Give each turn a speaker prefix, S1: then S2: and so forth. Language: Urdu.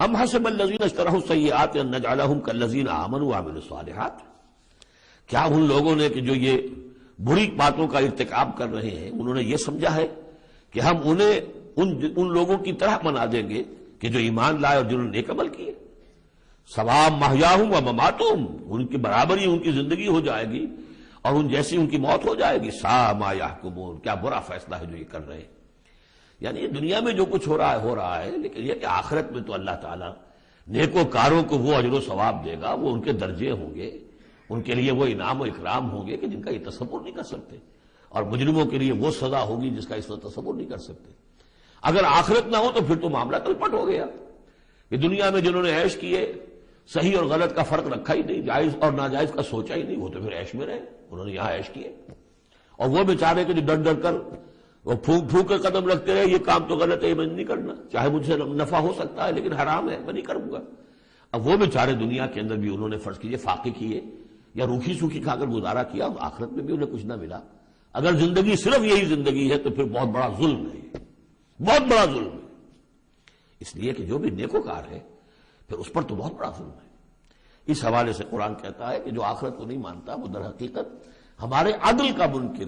S1: ام حسب الذین اجترحوا السیئات ان نجعلہم کالذین آمنوا وعملوا الصالحات، کیا ان لوگوں نے کہ جو یہ بری باتوں کا ارتکاب کر رہے ہیں انہوں نے یہ سمجھا ہے کہ ہم انہیں ان لوگوں کی طرح بنا دیں گے کہ جو ایمان لائے اور جنہوں نے نیک عمل کیے، سواء محیاہم و مماتہم، ان کی برابری ان کی زندگی ہو جائے گی اور ان جیسی ان کی موت ہو جائے گی، ساء ما یحکمون، کیا برا فیصلہ ہے جو یہ کر رہے ہیں۔ یعنی دنیا میں جو کچھ ہو رہا ہے، لیکن یہ کہ آخرت میں تو اللہ تعالیٰ نیکوکاروں کو وہ اجر و ثواب دے گا، وہ ان کے درجے ہوں گے، ان کے لیے وہ انعام و اکرام ہوں گے کہ جن کا یہ تصور نہیں کر سکتے، اور مجرموں کے لیے وہ سزا ہوگی جس کا اس وقت تصور نہیں کر سکتے۔ اگر آخرت نہ ہو تو پھر تو معاملہ تلپٹ ہو گیا کہ دنیا میں جنہوں نے عیش کیے، صحیح اور غلط کا فرق رکھا ہی نہیں، جائز اور ناجائز کا سوچا ہی نہیں، وہ تو پھر عیش میں رہے، انہوں نے یہاں عیش کیے۔ اور وہ بیچارے کہ جو ڈر ڈر کر وہ پھونک پھونک کے قدم رکھتے رہے، یہ کام تو غلط ہے، یہ میں نہیں کرنا، چاہے مجھ سے نفع ہو سکتا ہے لیکن حرام ہے، میں نہیں کروں گا۔ اب وہ بیچارے دنیا کے اندر بھی انہوں نے فرض کیجئے فاقے کیے یا روکھی سوکھی کھا کر گزارا کیا، آخرت میں بھی انہیں کچھ نہ ملا۔ اگر زندگی صرف یہی زندگی ہے تو پھر بہت بڑا ظلم ہے، بہت بڑا ظلم ہے، اس لیے کہ جو بھی نیکوکار ہے پھر اس پر تو بہت بڑا ظلم ہے۔ اس حوالے سے قرآن کہتا ہے کہ جو آخرت کو نہیں مانتا وہ در حقیقت ہمارے عدل کا منکر